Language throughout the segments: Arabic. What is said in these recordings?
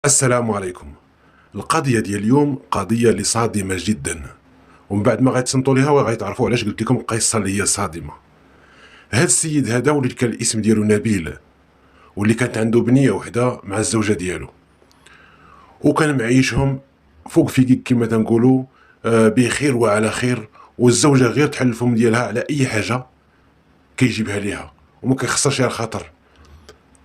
السلام عليكم. القضية ديال اليوم قضية اللي صادمة جدا، ومن بعد ما غيتصنتوا ليها وغيتعرفوا علاش قلت لكم القصة اللي هي صادمة. هاد السيد هذا واللي كان الاسم ديالو نبيل، واللي كانت عنده بنية وحدة مع الزوجة ديالو، وكان معيشهم فوق فيكيك كما تنقولوا، بخير وعلى خير، والزوجة غير تحلفهم ديالها على أي حاجة كيجيبها ليها وما كيخسرش على الخاطر،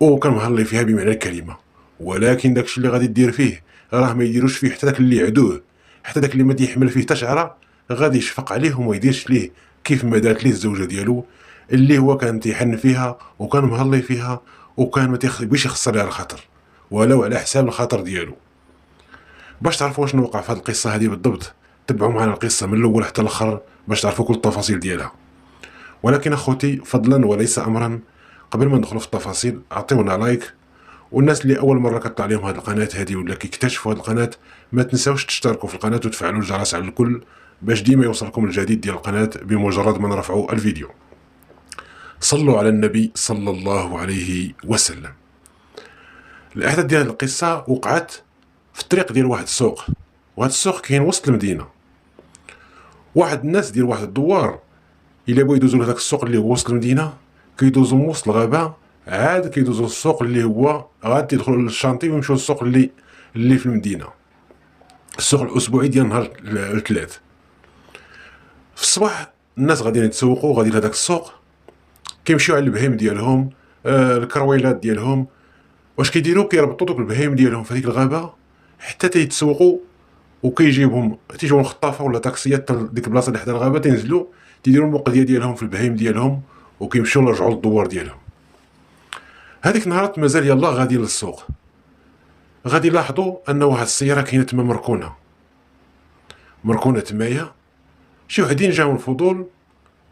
وكان مهلي فيها بمعنى الكلمة. ولكن داكشي اللي غادي دير فيه راه ما يديروش فيه حتى داك اللي عدوه، حتى داك اللي ما تيحمل فيه حتى شعره غادي يشفق عليه وما يديرش ليه كيف ما دارت ليه الزوجه ديالو، اللي هو كان تيحن فيها وكان مهلي فيها، وكان ما تيبغيش يخسر على الخاطر ولو على حساب الخاطر ديالو. باش تعرفوا شنو وقع في هذه القصه هذه بالضبط، تبعوا معنا القصه من الاول حتى الاخر باش تعرفوا كل التفاصيل ديالها. ولكن اخوتي فضلا وليس امرا، قبل ما ندخلوا في التفاصيل اعطيونا لايك، والناس اللي اول مره كطلع عليهم هذه القناه هذه ولا كيكتشفوا هذه القناه ما تنساوش تشتركوا في القناه وتفعلوا الجرس على الكل باش ديما يوصلكم الجديد ديال القناه بمجرد ما نرفعوا الفيديو. صلوا على النبي صلى الله عليه وسلم. الاحداث ديال القصه وقعت في الطريق ديال واحد السوق، وهذا السوق كاين وسط المدينه. واحد الناس ديال واحد الدوار الا بغاو يدوزوا لهذاك السوق اللي هو وسط المدينه كيدوزوا من وسط الغابه، عاد كيدوزوا السوق اللي هو غادي يدخلوا للشانطي ويمشيو للسوق اللي في المدينه، السوق الاسبوعي ديال نهار الثلاث. في الصباح الناس غاديين يتسوقوا غادي لهذاك السوق، كيمشيو على البهيم ديالهم، الكرويلات ديالهم. واش كيديروا؟ كيربطوا دوك البهيم ديالهم في هذيك الغابه حتى تيتسوقوا، وكيجيبهم تيجيو الخطافه ولا طاكسيات ديك البلاصه اللي حدا الغابه، تينزلوا تيديروا المقضيه ديالهم في البهيم ديالهم وكيمشيو يرجعوا للدوار ديالهم. هذيك النهارات مازال يلاه غادي للسوق، غادي يلاحظوا ان واحد السياره كاينه تما مركونه تمايا. شي وحدين جاو الفضول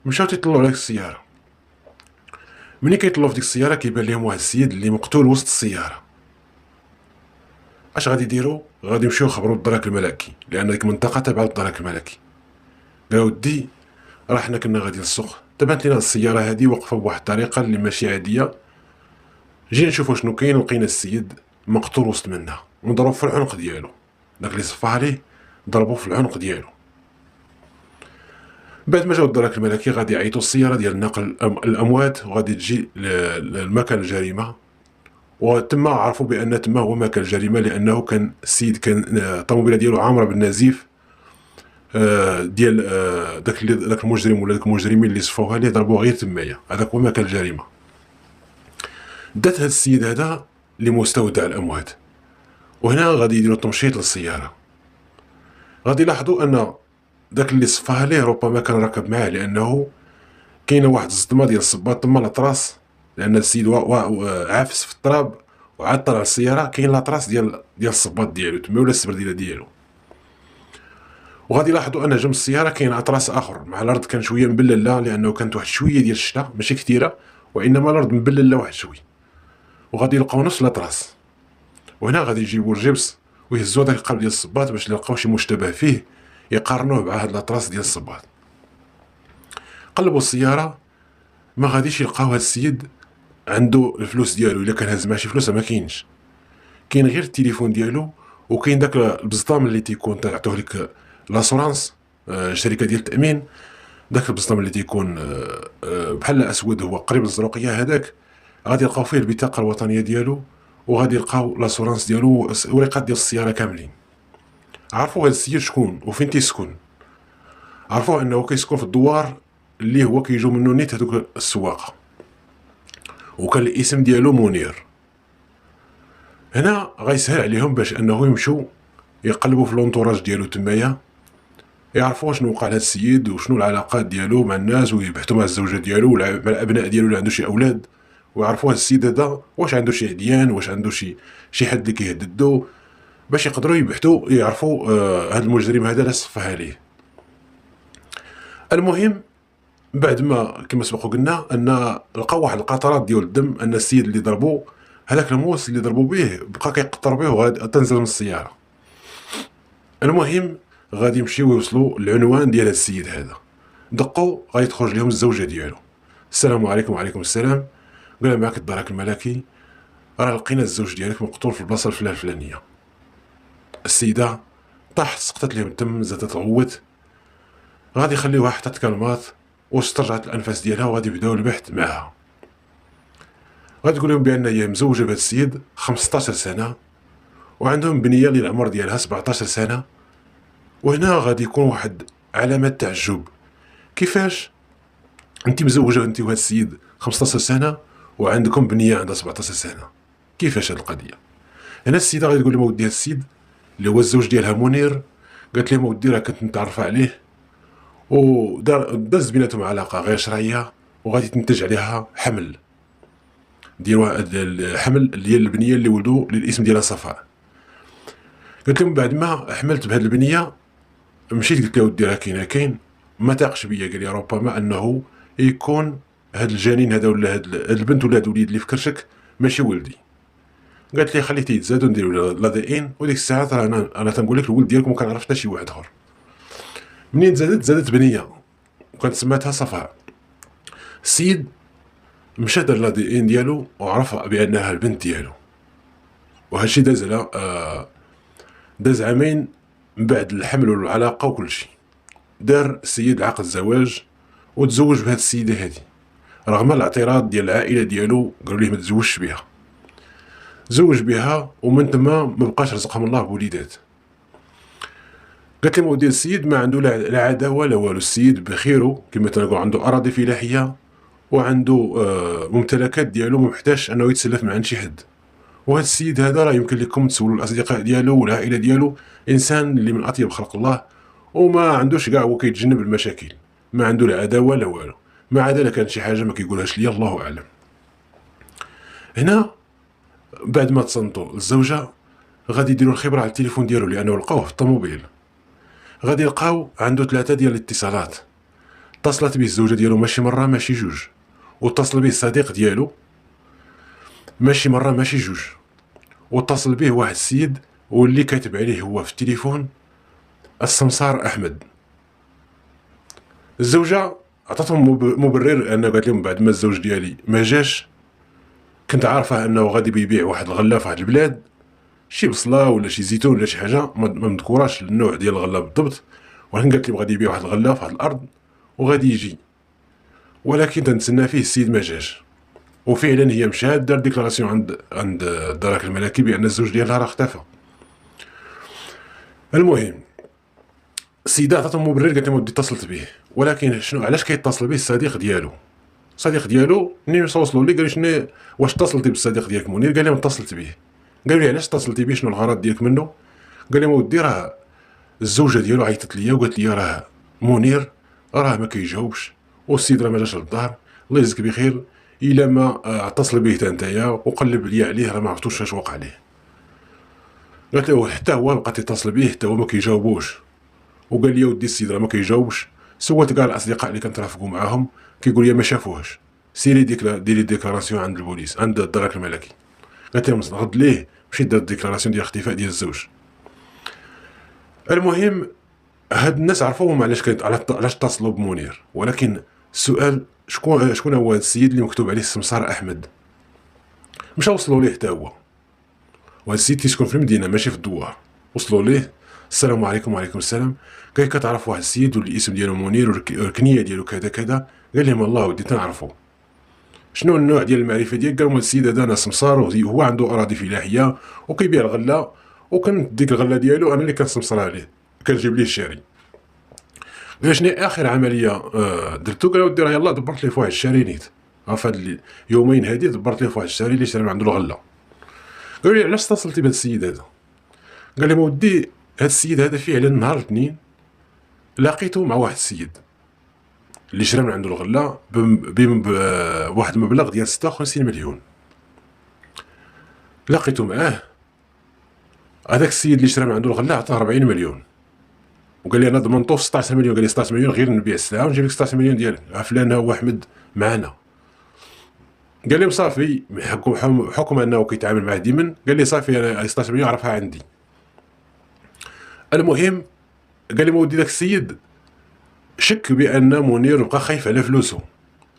مشاو تيطلعوا على السياره. ملي كيطلعوا في ديك السياره كيبان لهم واحد السيد اللي مقتول وسط السياره. اش غادي يديروا؟ غادي يمشيو يخبروا الدرك الملكي، لان ديك المنطقه تابعه للدرك الملكي. قال ودي راه حنا كنا غادي للسوق، تبانت لنا السياره هذه واقفه بواحد الطريقه اللي ماشي عاديه، جينا نشوفوا شنو كاين، لقينا السيد مقتول وسط منها ومضروب في العنق ديالو. داك اللي صفى عليه ضربوه في العنق ديالو. بعد ما جاو الدرك الملكي غادي يعيطوا السياره ديال نقل الاموات وغادي تجي لمكان الجريمه، وتما عرفوا بان تما هو مكان الجريمه، لانه كان السيد كان الطوموبيله ديالو عامره بالنزيف ديال داك المجرم ولا داك المجرمين اللي صفوها ليه ضربوه غير تمايا. هذاك هو مكان الجريمه. دات هذا السيد هذا لمستودع الاموات، وهنا غادي يديروا تمشيط للسياره. غادي يلاحظوا ان داك اللي صفاها ليه ربما كان راكب معاه، لانه كاينه واحد الصدمه ديال الصباط تما لاطراس، لان السيد عافس في التراب وعاد طلع السياره كاين لاطراس ديال الصباط ديالو تما ولا السبرديله ديالو. وغادي يلاحظوا ان جنب السياره كاين اطراس اخر مع الارض كان شويه مبلله، لانه كانت واحد شويه ديال الشتا ماشي كثيره، وانما الارض مبلله واحد شويه. وغادي يلقاو نفس الاطراس، وهنا غادي يجيبوا الجبس ويهزوا داك القلب ديال الصباط باش يلقاو شي مشتبه فيه يقارنوه مع هاد الاطراس ديال الصباط. قلبوا السياره ما غاديش يلقاو هاد السيد عنده الفلوس ديالو، الا كان هاز مع شي فلوس ما كاينش، كاين غير التليفون ديالو وكاين داك البزطام اللي تيكون تعطوه لك لاسورانس، شركه ديال التامين. داك البزطام اللي تيكون بحال اسود هو قريب للزروقيه، هذاك غادي يلقاو فيه البطاقه الوطنيه ديالو، وغادي يلقاو لاسورانس ديالو ورقات ديال السياره كاملين. عرفوا هذا السيد شكون وفين تيسكن، عرفوه انه كيسكن في الدوار اللي هو كيجيو منه نيت هذوك السواقه، وكان الاسم ديالو منير. هنا غيسهل عليهم باش انه يمشوا يقلبوا في لونطوراج ديالو تمايا، يعرفوا شنو وقع لهذا السيد وشنو العلاقات ديالو مع الناس، ويبحثوا مع الزوجه ديالو مع الابناء ديالو اللي عنده شي اولاد، ويعرفوا هذا السيد هذا واش عنده شي عديان، واش عنده شي حد اللي كيهددو، باش يقدروا يبحثوا يعرفوا هذا المجرم هذا لا صفها عليه. المهم بعد ما كما سبق قلنا ان لقاو واحد القطرات ديال الدم، ان السيد اللي ضربوه هذاك الموس اللي ضربوا به بقى كيقطر به وغادي تنزل من السياره. المهم غادي يمشيو يوصلوا للعنوان ديال السيد هذا، دقوا غادي تخرج لهم الزوجه ديالو. السلام عليكم. وعليكم السلام. قال معك الدرك الملكي، راه لقينا الزوج ديالك مقتول في البلاصه الفلانيه. السيده طاحت سقطت لهم الدم زادت تغوت. غادي يخليوها حتى تكلمات واسترجعت الانفاس ديالها وغادي يبداو البحث معها. غادي تقول لهم بان هي مزوجه بهذا السيد 15 سنه وعندهم بنيه اللي العمر ديالها 17 سنه. وهنا غادي يكون واحد علامه تعجب، كيفاش انت مزوجه انت وهذا السيد 15 سنه وعندكم بنيه عندها 17 سنه؟ كيفاش هذه القضيه؟ هنا السيده غادي تقول لهم ودي هذا السيد اللي هو الزوج ديالها منير، قالت لهم ودي راه كنت متعرفه عليه وداز بيناتهم علاقه غير شرعيه وغادي تنتج عليها حمل الحمل ديال البنيه اللي ولدوا للاسم ديالها صفاء. قلت لهم بعد ما حملت بهذه البنيه مشيت قلت له ودي راه كاين ما تاقش بيا، قال لي ربما انه يكون هذا الجنين هذا ولا هاد البنت ولا هاد الوليد اللي في كرشك ماشي ولدي. قالت لي خليه تيتزاد ونديروا لا دي ان، وديك الساعه انا تنقول لك الولد ديالكم ما كنعرف حتى شي واحد اخر. منين زادت بنيه وكانت سماتها صفاء. السيد مشى دار لا دي ان ديالو وعرف بانها البنت ديالو، وهادشي داز على داز عامين من بعد الحمل والعلاقه وكل شيء. دار السيد عقد الزواج وتزوج بهاد السيده هادي رغم الاعتراض ديال العائله ديالو، قالوا ليه ما تزوجش بها. تزوج بها ومن تما ما بقاش رزقهم الله بوليدات. قالت لهم ودي السيد ما عنده لا عداوه لا والو، السيد بخيره كما تنقول، عنده اراضي فلاحيه وعنده ممتلكات ديالو، ما محتاج انه يتسلف من عند شي حد. وهذا السيد هذا راه يمكن لكم تسولوا الاصدقاء ديالو والعائله ديالو، انسان اللي من اطيب خلق الله وما عندوش كاع، هو كيتجنب المشاكل، ما عنده لا عداوه لا والو، ما عدا لا كانت شي حاجه ما كيقولهاش ليا الله اعلم. هنا بعد ما تصنتوا الزوجه غادي يديروا الخبره على التليفون ديالو لانه لقاوه في الطوموبيل. غادي يلقاو عنده 3 ديال الاتصالات، اتصلت به الزوجه ديالو ماشي مره ماشي جوج، واتصل به الصديق ديالو ماشي مره ماشي جوج، واتصل به واحد السيد واللي كاتب عليه هو في التليفون السمسار احمد. الزوجه عطاتهم مبرر انه قالت لهم بعد ما الزوج ديالي ما جاش كنت عارفه انه غادي بيبيع واحد الغله في واحد البلاد، شي بصله ولا شي زيتون ولا شي حاجه ما مذكوراش النوع ديال الغله بالضبط، ولكن قالت لي غادي يبيع واحد الغله في واحد الارض وغادي يجي، ولكن تنتسنى فيه السيد ما جاش. وفعلا هي مشات دار ديكلاراسيون عند الدرك الملكي بان الزوج ديالها راه اختفى. المهم السيده عطاتهم مبرر، قالت لهم ودي اتصلت به، ولكن شنو علاش كيتصل به الصديق ديالو؟ الصديق ديالو منين وصلوا لي قال لي شنو واش اتصلتي بالصديق ديالك منير؟ قال لهم اتصلت به. قالوا لي علاش اتصلتي به، شنو الغرض ديالك منه؟ قال لهم ودي راه الزوجه ديالو عيطت ليا وقالت لي راه منير راه ما كيجاوبش والسيد راه ما جاش للدار، الله يجزيك بخير، الا ما اتصل به حتى نتايا وقلب لي عليه راه ما عرفتوش اش وقع ليه. قالت له حتى هو بقى تيتصل به حتى هو ما كيجاوبوش، وقال لي ودي السيد راه ما كيجاوبش، سولت كاع الاصدقاء اللي كنترافقوا معاهم كيقول لي ما شافوهش، سيري ديري ديكلاراسيون عند البوليس عند الدرك الملكي. قالت لهم غد ليه مشيت درت ديكلاراسيون ديال اختفاء ديال الزوج. المهم هاد الناس عرفوهم علاش اتصلوا بمنير، ولكن السؤال شكون هو هاد السيد اللي مكتوب عليه السمسار احمد؟ مشاو وصلوا ليه حتى هو، وهاد السيد كيسكن في المدينه ماشي في الدوار. وصلوا ليه السلام عليكم وعليكم السلام، قال كتعرف واحد السيد واللي الاسم ديالو منير والكنيه ديالو كذا كذا؟ قال لهم الله ودي تنعرفو. شنو النوع ديال المعرفه ديالك؟ قالوا السيد هذا انا سمسار وهو عنده اراضي فلاحيه وكيبيع الغله، وكنت ديك الغله ديالو انا اللي كنسمسر عليه كنجيب ليه الشاري. قال شنو اخر عمليه درتو؟ قال ودي راه يلاه دبرت ليه في واحد الشاري نيت، في هاد اليومين هادي دبرت ليه في واحد الشاري اللي شرا من عنده الغله. قالوا لي علاش اتصلتي بهذا السيد هذا؟ قال لهم ودي هذا السيد هذا فعلا نهار الاثنين لقيته مع واحد السيد اللي شرا من عنده الغله بواحد المبلغ ديال 56 مليون. لقيته معاه هذاك السيد اللي شرا من عنده الغله عطاه 40 مليون، وقال لي انا ضمنته في 16 مليون. قال لي 16 مليون غير نبيع السلعه ونجيب لك 16 مليون ديالك، فلان هو احمد معنا. قال لي صافي حكم انه كيتعامل معاه ديما، قال لي صافي انا 16 مليون عرفها عندي. المهم قال لي ودي داك السيد شك بان منير بقى خايف على فلوسه،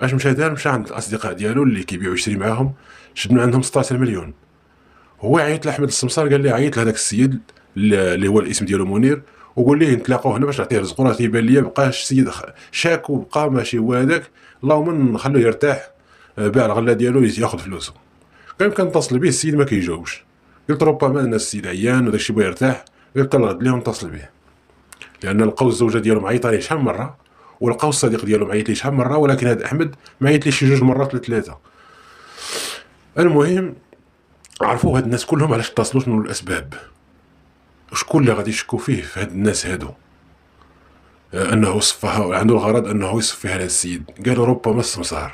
اش مشى دار؟ مشى عند الاصدقاء ديالو اللي كيبيعوا يشري معاهم، شد من عندهم 16 مليون. هو عيط لاحمد السمسار، قال لي عيط لهذاك السيد اللي هو الاسم ديالو منير، وقول ليه نتلاقاو هنا باش نعطيه رزقو، راه تيبان ليا بقاش السيد شاك وبقى ماشي هو هذاك، اللهم نخلوه يرتاح، باع الغله ديالو ياخذ فلوسه. كنتصل به السيد ما كيجاوبش، قلت ربما ان السيد عيان وداكشي بغا يرتاح، قلت الغد ليه نتصل به، لان لقاو الزوجه ديالو معيطه ليه شحال من مره، ولقاو الصديق ديالو معيط ليه شحال من مره، ولكن هذا احمد معيط ليه شي 2 مرات ولا 3. المهم عرفوا هاد الناس كلهم علاش اتصلوا، شنو الاسباب، شكون اللي غادي يشكوا فيه في هاد الناس هادو، انه صفها، عنده الغرض انه يصفي هذا السيد. قالوا ربما السمسار،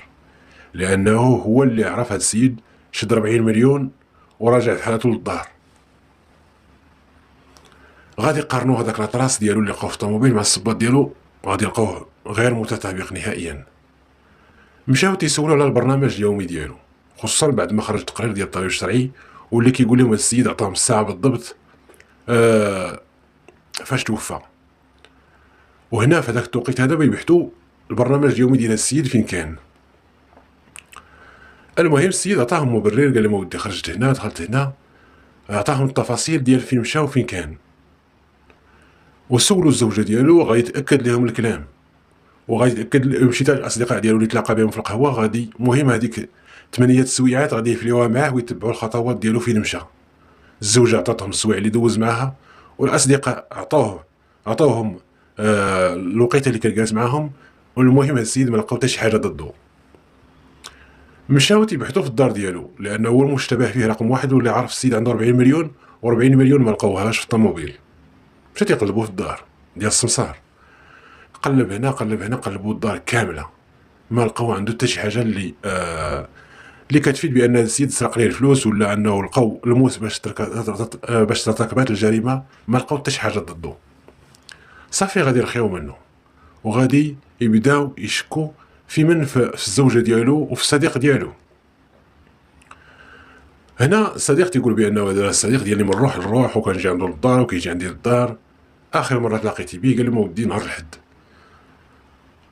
لانه هو اللي عرف هذا السيد شد 40 مليون وراجع في حالته للدار. غادي يقارنوا هذاك لاطراس ديالو اللي لقاو في الطوموبيل مع الصباط ديالو، غادي يلقاوه غير متطابق نهائيا. مشاو تيسولوا على البرنامج اليومي ديالو، خصوصا بعد ما خرج التقرير ديال الطبيب الشرعي واللي كيقول لهم هذا السيد عطاهم الساعه بالضبط فاش توفى. وهنا في هذاك التوقيت هذا بيبحثوا البرنامج اليومي ديال السيد فين كان. المهم السيد عطاهم مبرر، قال لهم ودي خرجت هنا دخلت هنا، عطاهم التفاصيل ديال فين مشى وفين كان. وسولوا الزوجه ديالو، غيتاكد لهم الكلام، وغيتاكد مشيت الاصدقاء ديالو اللي تلاقى بهم في القهوه، غادي مهم هذيك 8 السويعات غادي يفليوها معاه ويتبعوا الخطوات ديالو فين مشى. الزوجه عطاتهم السوايع اللي دوز معاها، والاصدقاء عطوهم الوقيته اللي كان جالس معاهم. والمهم هذا السيد ما لقاو حتى شي حاجه ضده. مشاو تيبحثوا في الدار ديالو، لانه هو المشتبه فيه رقم 1، واللي عرف السيد عنده 40 مليون، و40 مليون ما لقاوهاش في الطوموبيل. مشاو تيقلبوا في الدار ديال السمسار، قلب هنا قلب هنا، قلبوا الدار كامله، ما لقاو عنده حتى شي حاجه اللي كتفيد بان السيد سرق ليه الفلوس، ولا انه لقاو الموس باش ترتكبات الجريمه، ما لقاو حتى شي حاجه ضده. صافي غادي يرخيو منه، وغادي يبداو يشكوا في من في الزوجه ديالو وفي الصديق ديالو. هنا الصديق تيقول بانه هذا الصديق ديالي من الروح للروح، وكنجي عنده للدار وكيجي عندي للدار. اخر مره تلاقيتي بيه قال لي ودي نهار الحد.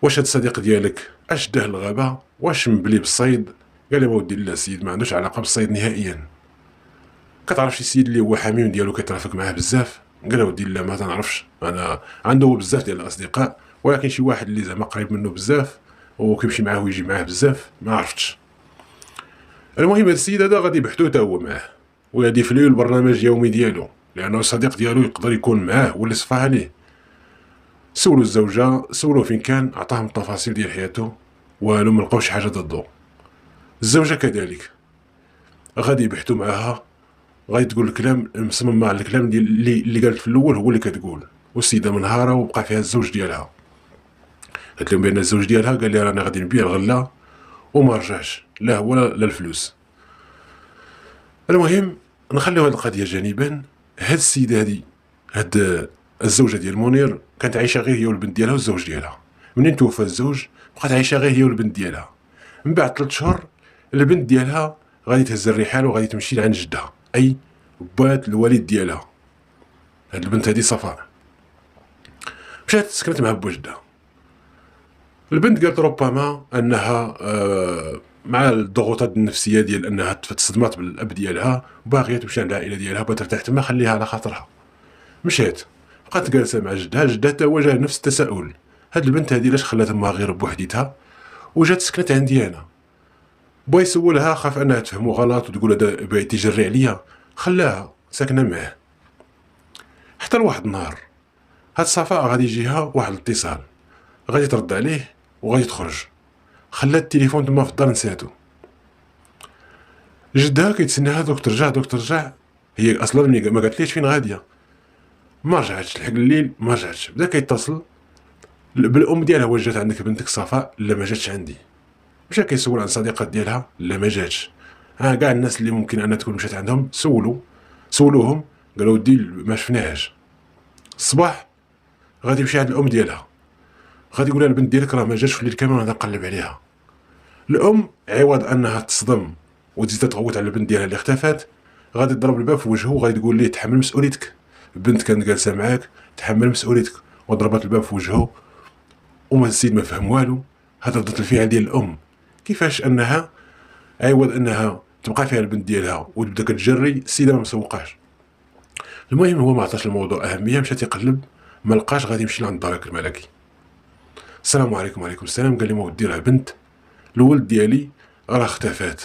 واش هاد الصديق ديالك اش داه الغابه، واش مبلي بالصيد؟ قال لي ودي لا السيد ما عندوش علاقه بالصيد نهائيا. كتعرف شي سيد اللي هو حميم ديالو كيترافق معاه بزاف؟ قال له ودي لا ما تنعرفش، انا عنده بزاف ديال الاصدقاء، ولكن شي واحد اللي زعما قريب منه بزاف وكيمشي معاه ويجي معاه بزاف ما عرفتش. المهم هذا السيد هذا غادي يبحثوا حتى هو معاه، وغادي يفليو البرنامج اليومي ديالو، لانه الصديق ديالو يقدر يكون معاه واللي صفاها ليه. سولوا الزوجه، سولوه فين كان، عطاهم التفاصيل ديال حياته، والو ما لقاوش حاجه ضده. الزوجه كذلك غادي يبحثوا معاها، غادي تقول الكلام مصمم مع الكلام ديال اللي قالت في الاول هو اللي كتقول. والسيده منهاره وبقى فيها الزوج ديالها، قالت لهم بان الزوج ديالها قال لي رانا غادي نبيع الغله وما رجعش لا هو لا الفلوس. المهم نخليو هاد القضيه جانبا. هاد السيده هاد الزوجه ديال منير كانت عايشه غير هي والبنت ديالها والزوج ديالها. منين توفى الزوج بقات عايشه غير هي والبنت ديالها. من بعد 3 شهور البنت ديالها غادي تهز الرحال وغادي تمشي لعند جدها، اي بات الوالد ديالها. هاد البنت هادي صفاء مشات سكنت مع بوجدها. البنت قالت ربما انها مع الضغوطات النفسيه ديال انها تصدمات بالاب ديالها وباغيه تمشي عند العائله ديالها بغات ترتاح تما، خليها على خاطرها. مشات بقات جالسه مع جدها، جدها تا هو جا نفس التساؤل، هاد البنت هادي علاش خلات امها غير بوحديتها وجات سكنت عندي انا؟ بغا يسولها، خاف انها تفهمو غلط وتقول هذا بغا تيجري عليا، خلاها ساكنه معاه. حتى لواحد النهار هاد صفاء غادي يجيها واحد الاتصال، غادي ترد عليه وغادي تخرج، خلات التليفون تما في الدار نساتو. جدها كيتسناها دوك ترجع، هي اصلا ما قالتليش فين غاديه، ما رجعتش لحق الليل ما رجعتش. بدا كيتصل بالام ديالها، واش جات عندك بنتك صفاء؟ لا ما جاتش عندي. مشى كيسول عن صديقات ديالها، لا ما جاتش. كاع الناس اللي ممكن انها تكون مشات عندهم سولوهم قالوا ودي ما شفناهاش. الصباح غادي يمشي عند الام ديالها، غادي يقول لها البنت ديالك راه ما جاتش في الليل كامل وانا نقلب عليها. الام عوض انها تصدم وتزيد تغوت على البنت ديالها اللي اختفات، غادي تضرب الباب في وجهه وغادي تقول ليه تحمل مسؤوليتك، البنت كانت جالسه معاك تحمل مسؤوليتك. وضربت الباب في وجهه وما السيد ما فهم والو. هذا ردة الفعل ديال الام، كيفاش انها عوض انها تبقى فيها البنت ديالها وتبدا كتجري، السيده ما مسوقاش. المهم هو ما عطاش الموضوع اهميه، مشى تيقلب ما لقاش، غادي يمشي لعند الدرك الملكي. السلام عليكم. وعليكم السلام. قال لي ودي راه بنت الولد ديالي راه اختفات،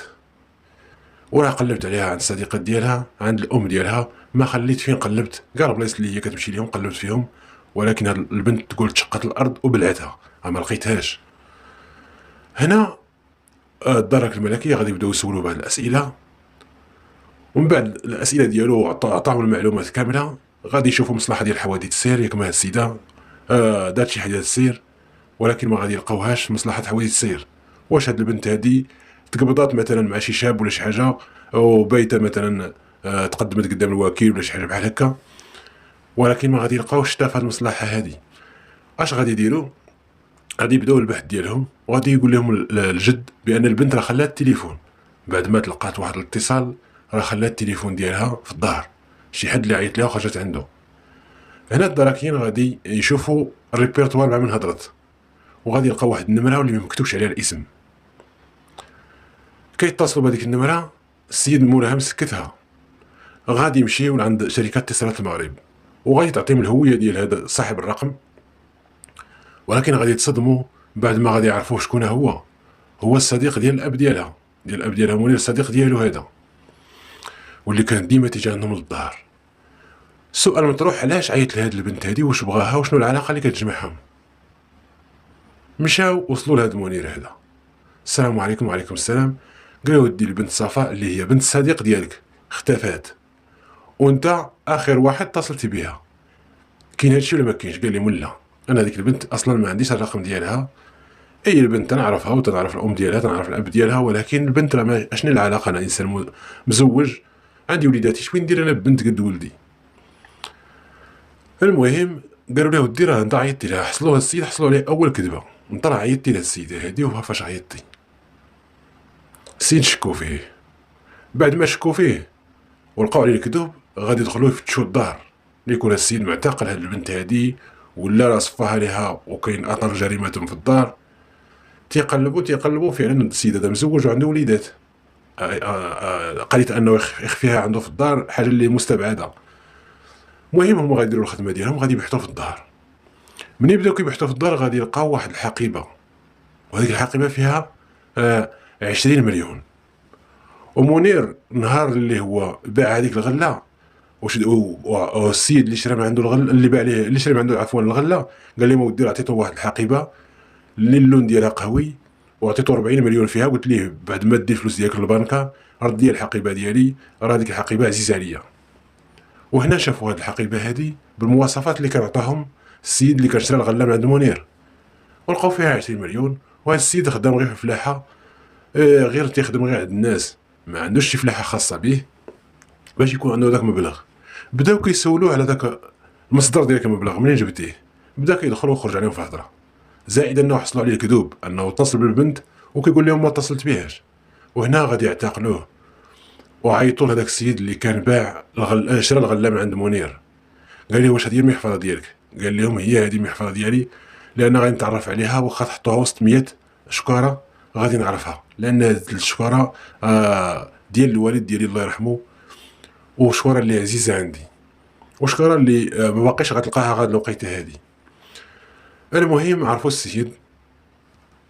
وراه قلبت عليها عند الصديقات ديالها، عند الام ديالها، ما خليت فين قلبت، كاع البلايص اللي هي كتمشي ليهم قلبت فيهم، ولكن هاد البنت تقول تشقت الارض وبلعتها، ما لقيتهاش. هنا الدرك الملكي غادي يبداو يسولوا بهاد الاسئله، ومن بعد الاسئله ديالو عطاهم المعلومات كامله، غادي يشوفوا مصلحه ديال حوادث السير، ياك ما هاد السيده دارت شي حاجه السير، ولكن ما غادي يلقاوهاش في مصلحه حوادث السير. واش هاد البنت هادي تقبضات مثلا مع شي شاب ولا شي حاجه، او بايته مثلا تقدمت قدام الوكيل ولا شي حاجه بحال هكا، ولكن ما غادي يلقاوش حتى في هاد المصلحه هادي. اش غادي يديروا؟ غادي يبداو البحث ديالهم، وغادي يقول لهم الجد بان البنت راه خلات التليفون بعد ما تلقات واحد الاتصال، راه خلات التليفون ديالها في الدار، شي حد اللي عيط لها وخرجت عنده. هنا الدراكين غادي يشوفوا الريبرتوار مع من هضرت، وغادي يلقاو واحد النمره واللي ما مكتوبش عليها الاسم. كيتصلوا بهذيك النمره، السيد مولاها مسكتها، غادي يمشيو لعند شركه اتصالات المغرب، وغادي تعطيهم الهويه ديال هذا صاحب الرقم، ولكن غادي يتصدموا بعد ما غادي يعرفوا شكون هو الصديق ديال الاب ديالها، منير، الصديق ديالو هذا، واللي كان ديما تيجي عندهم للدار. السؤال مطروح، علاش عيط لهاد البنت هادي، واش بغاها، وشنو العلاقه اللي كتجمعهم؟ مشاو وصلوا لهاد منير هذا. السلام عليكم. وعليكم السلام. قال له ودي البنت صفاء اللي هي بنت الصديق ديالك اختفات، وانت اخر واحد اتصلت بها، كاين هادشي ولا ما كاينش؟ قال لي ملا انا هذيك البنت اصلا ما عنديش الرقم ديالها، اي البنت تنعرفها وتنعرف الام ديالها، تنعرف الاب ديالها، ولكن البنت راه اشني العلاقه، انا انسان مزوج، عندي وليداتي، شوين ندير انا بنت قد ولدي؟ المهم قالوا له ودي راه انت عيطتي لها، حصلوا السيد حصلوا عليه اول كذبه، انت راه عيطتي لها السيده هادي، وفاش عيطتي السيد شكوا فيه، بعد ما شكوا فيه ولقاو عليه الكذوب، غادي يدخلوا يفتشوا الدار ليكون السيد معتقل هاد البنت هادي، ولا راه صفاها ليها وكاين اثر جريمه في الدار. تيقلبوا فعلا السيد هذا مزوج وعنده وليدات، قضيه انه يخفيها عنده في الدار حاجه اللي مستبعده. المهم هما غادي يديروا الخدمه ديالهم، غادي يبحثوا في الدار. من يبداو كيبحثوا في الدار غادي يلقاو واحد الحقيبه، وهذيك الحقيبه فيها 20 مليون. ومنير نهار اللي هو باع هذيك الغله، والسيد اللي شرى من عنده الغله، اللي باع ليه، اللي شرى من عنده عفوا الغله، قال لي ودي عطيته واحد الحقيبه اللي اللون ديالها قهوي، وعطيته 40 مليون فيها، قلت ليه بعد ما دي الفلوس ديالك للبنكه رد لي الحقيبه ديالي، راه هذيك الحقيبه عزيزه عليا. وهنا شافوا هذه الحقيبه هذه بالمواصفات اللي كان عطاهم السيد اللي كان شرى الغله من عند منير، ولقاو فيها 20 مليون. وهذا السيد خدام غير في فلاحه، غير تيخدم غير عند الناس، ما عندوش شي فلاحه خاصه به باش يكون عنده داك المبلغ. بداو كيسولوه على داك المصدر ديال المبلغ منين جبتيه، بدا كيدخل ويخرج عليهم في الهضره، زائد انه حصلوا عليه الكذوب انه اتصل بالبنت وكيقول لهم ما اتصلت بهاش. وهنا غادي يعتقلوه، وعيطوا لهذاك السيد اللي كان باع شرى الغله من عند منير، قال لي واش هذه المحفظه ديالك؟ قال لهم هي هذه المحفظه ديالي، لان غادي نتعرف عليها، واخا تحطوها وسط 100 شكاره غادي نعرفها، لان هاد الشكاره ديال الوالد ديالي الله يرحمه، وشكاره اللي عزيزه عندي، وشكاره اللي ما باقيش غتلقاها غاد الوقيته هادي. المهم عرفوا السيد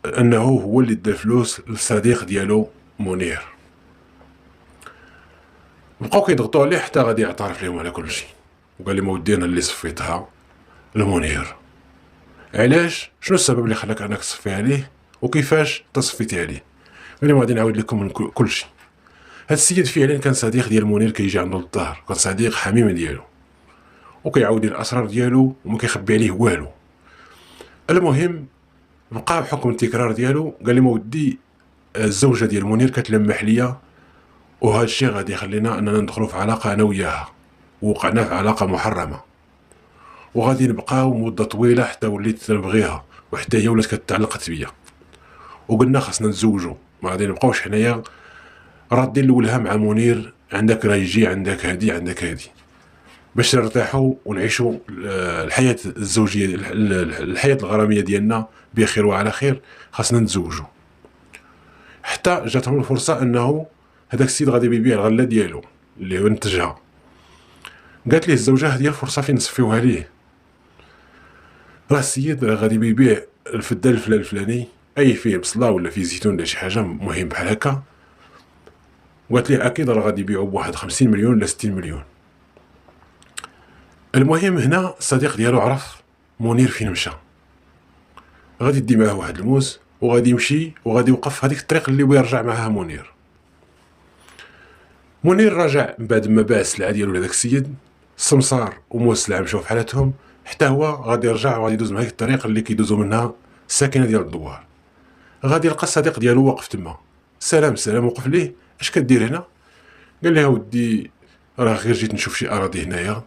انه هو اللي دا الفلوس للصديق ديالو منير، بقاو كيضغطوا عليه حتى غادي يعترف لهم على كل شيء، وقال لي ودي انا اللي صفيتها لمنير. علاش؟ شنو السبب اللي خلاك انك تصفيها ليه، وكيفاش تصفيتي عليه؟ قال لي غادي نعاود لكم من كل شيء. هاد السيد فعلا كان صديق ديال منير، كيجي عنده للدار، كان صديق حميم ديالو، وكيعاود ليه الاسرار ديالو وما كيخبي عليه والو. المهم بقى بحكم التكرار ديالو، قال لي ودي الزوجه ديال منير كتلمح ليا، وهذا الشيء غادي يخلينا اننا ندخلوا في علاقه انا وياها، ووقعنا في علاقه محرمه، وغادي نبقاو مده طويله حتى وليت نبغيها، وحتى هي ولات كتعلقت بيا، وقلنا خاصنا نتزوجوا، ما غادي نبقاوش حنايا رادين الاولها مع منير، عندك راه يجي، عندك هادي، عندك هادي، باش نرتاحوا ونعيشوا الحياه الزوجيه، الحياه الغراميه ديالنا بخير وعلى خير، خاصنا نتزوجوا. حتى جاتهم الفرصه انه هذاك السيد غادي يبيع الغله ديالو اللي هو نتجها، قالت ليه الزوجه ديال الفرصه فين نصفيوها ليه، راه السيد غادي يبيع الفدان الفلان الفلاني، اي فيه بصله ولا فيه زيتون ولا شي حاجه مهم بحال هكا. وقالت ليه اكيد راه غادي يبيعوا بواحد 50 مليون ولا 60 مليون. المهم هنا الصديق ديالو عرف منير فين مشى، غادي يدي معاه واحد الموز وغادي يمشي وغادي يوقف في هذيك الطريق اللي بغى يرجع معاها منير. منير راجع من بعد ما باع السلعه ديالو لهذاك السيد، السمسار وموز السلعه مشاو في حالتهم، حتى هو غادي يرجع وغادي يدوز من هذيك الطريق اللي كيدوزو منها الساكنه ديال الدوار. غادي يلقى الصديق ديالو واقف تما، سلام وقف ليه، اش كدير هنا؟ قال ليه اودي راه غير جيت نشوف شي اراضي هنايا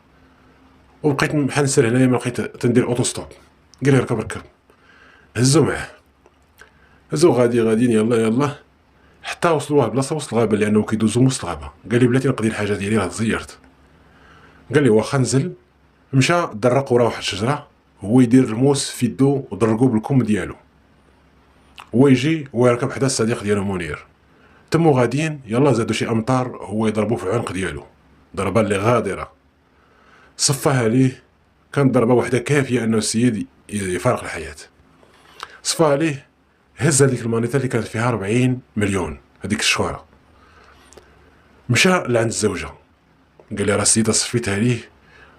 وبقيت بحال نسير هنايا ما لقيت تندير اوتو ستوب. قال لي ركب. هزو معاه، هزو غاديين يلا حتى وصلوا لواحد البلاصه وسط الغابه لانه كيدوزو وسط الغابه. قال لي بلاتي نقضي الحاجه ديالي راه تزيرت. قال لي واخا نزل، مشى درق ورا واحد الشجره، هو يدير الموس في يدو ودرقو بالكم ديالو، هو يجي ويركب حدا الصديق ديالو منير. تمو غاديين يلا زادو شي امطار، هو يضربو في العنق ديالو ضربه اللي غادره، صفاها ليه، كانت ضربه واحده كافيه انه السيد يفارق الحياه. صفاها ليه، هز هذيك المانيطه اللي كانت فيها 40 مليون هذيك الشهره، مشى لعند الزوجه قال لها راه السيده صفيتها ليه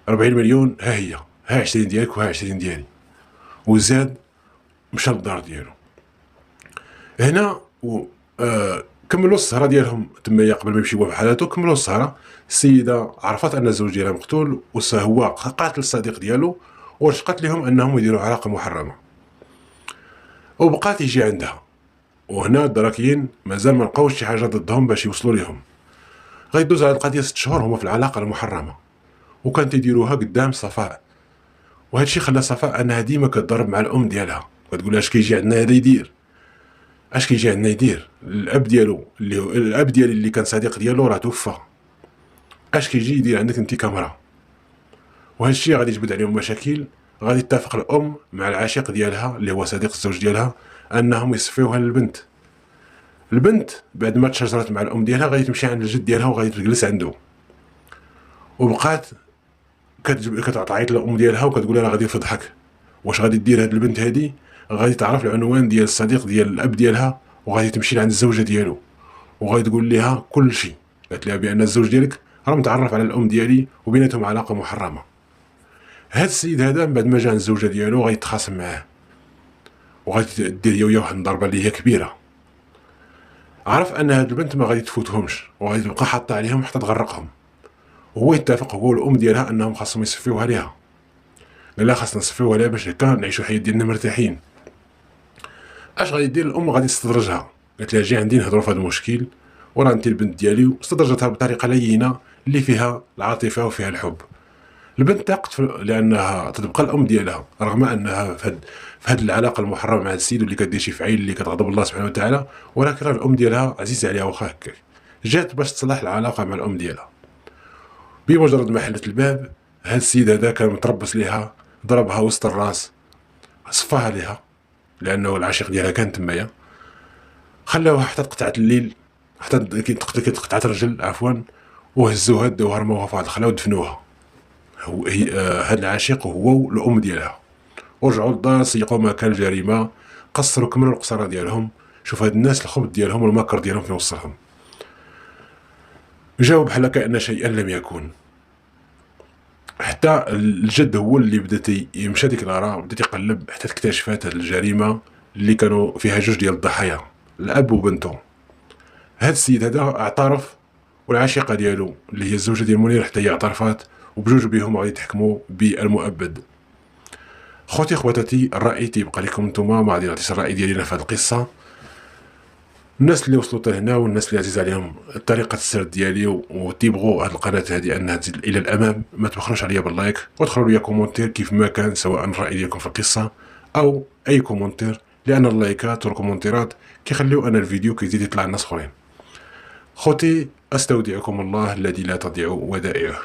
40 مليون، ها هي، ها 20 ديالك وها 20 ديالي، وزاد مشى للدار ديالو. هنا كملوا السهره ديالهم تمايا قبل ما يمشيو بحالاتو. كملوا السهره، السيده عرفت ان الزوج ديالها مقتول وهو قاتل الصديق ديالو، ورشقت لهم انهم يديروا علاقه محرمه وبقات يجي عندها. وهنا الدراكيين مازال ما لقاوش شي حاجه ضدهم باش يوصلوا ليهم. غيدوز على القضيه 6 شهور هما في العلاقه المحرمه، وكان تيديروها قدام صفاء. وهذا الشيء خلى صفاء انها ديما كتضرب مع الام ديالها، كتقول اش كيجي عندنا هذا يدير، اش كيجي عندنا يدير، الاب ديالو الاب ديالي اللي كان صديق ديالو راه توفى، اش كيجي يدير عندك انت كاميرا. وهذا الشيء غادي يجبد عليهم مشاكل. غادي تتفق الام مع العشيق ديالها اللي هو صديق الزوج ديالها انهم يصفيوها للبنت. البنت بعد ما تشاجرت مع الام ديالها غادي تمشي عند الجد ديالها وغادي تجلس عنده، وبقات كتعيط للام ديالها وكتقول لها غادي يفضحك، واش غادي دير هاد البنت هادي؟ غادي تعرف العنوان ديال الصديق ديال الاب ديالها وغادي تمشي لعند الزوجه ديالو وغادي تقول لها كل شيء. قالت لها بان الزوج ديالك راه متعرف على الام ديالي وبيناتهم علاقه محرمه. هاد السيد هذا من بعد ما جا عند الزوجه ديالو غادي يتخاصم معاه وغادي دير هي وياه واحد الضربه اللي هي كبيره. عرف ان هاد البنت ما غادي تفوتهمش وغادي تبقى حاطه عليهم حتى تغرقهم، وهو يتفق هو والام ديالها انهم خاصهم يصفيوها ليها. قال لها خاصنا نصفيوها ليها باش هكا نعيشوا الحياه ديالنا مرتاحين. اش غادي دير الام؟ غادي تستدرجها، قالت لها جي عندي نهضروا في هذا المشكل وراه انت البنت ديالي، واستدرجتها بطريقه لينه اللي فيها العاطفه وفيها الحب. البنت تاقت لانها تتبقى الام ديالها رغم انها في هاد العلاقه المحرمه مع السيد واللي كدير شي فعيل اللي كتغضب الله سبحانه وتعالى، ولكن راه الام ديالها عزيزه عليها واخا هكاك. جات باش تصلح العلاقه مع الام ديالها. بمجرد ما حلت الباب، هاد السيد هذا كان متربص ليها، ضربها وسط الراس، صفاها ليها لانه العشيق ديالها كان تمايا، خلاوها حتى تقطعت الليل، حتى تقطعت الرجل عفوا، وهزوها داوها رموها في واحد الخلا ودفنوها. هاد العشيق هو والام ديالها، ورجعوا للدار سيقوا مكان الجريمه، قصروا كملوا القصاره ديالهم. شوف هاد الناس الخبط ديالهم والمكر ديالهم فين وصلهم. جاوب بحال كأن شيئا لم يكن. حتى الجد هو اللي بدا يمشى ديك الغرا وبدا يقلب حتى اكتشفات هاد الجريمه اللي كانوا فيها جوج ديال الضحايا، الاب وبنته. هاد السيد هذا اعترف، والعشيقه ديالو اللي هي الزوجه ديال منير حتى هي اعترفت، وبجوج بهم غادي يتحكموا بالمؤبد. خوتي خواتاتي، الراي تيبقى لكم نتوما، ما غادي نعطيش الراي ديالي في هاد القصه. الناس اللي وصلوا حتى هنا والناس اللي عزيز عليهم طريقه السرد ديالي وتيبغوا هاد القناه هذه انها تزيد الى الامام، ما تبخلوش عليا باللايك ودخلوا لي كومونتير كيف ما كان، سواء الراي ديالكم في القصه او اي كومونتير، لان اللايكات والكومونتيرات كيخليو ان الفيديو كيزيد يطلع لناس اخرين. خوتي، استودعكم الله الذي لا تضيع ودائعه.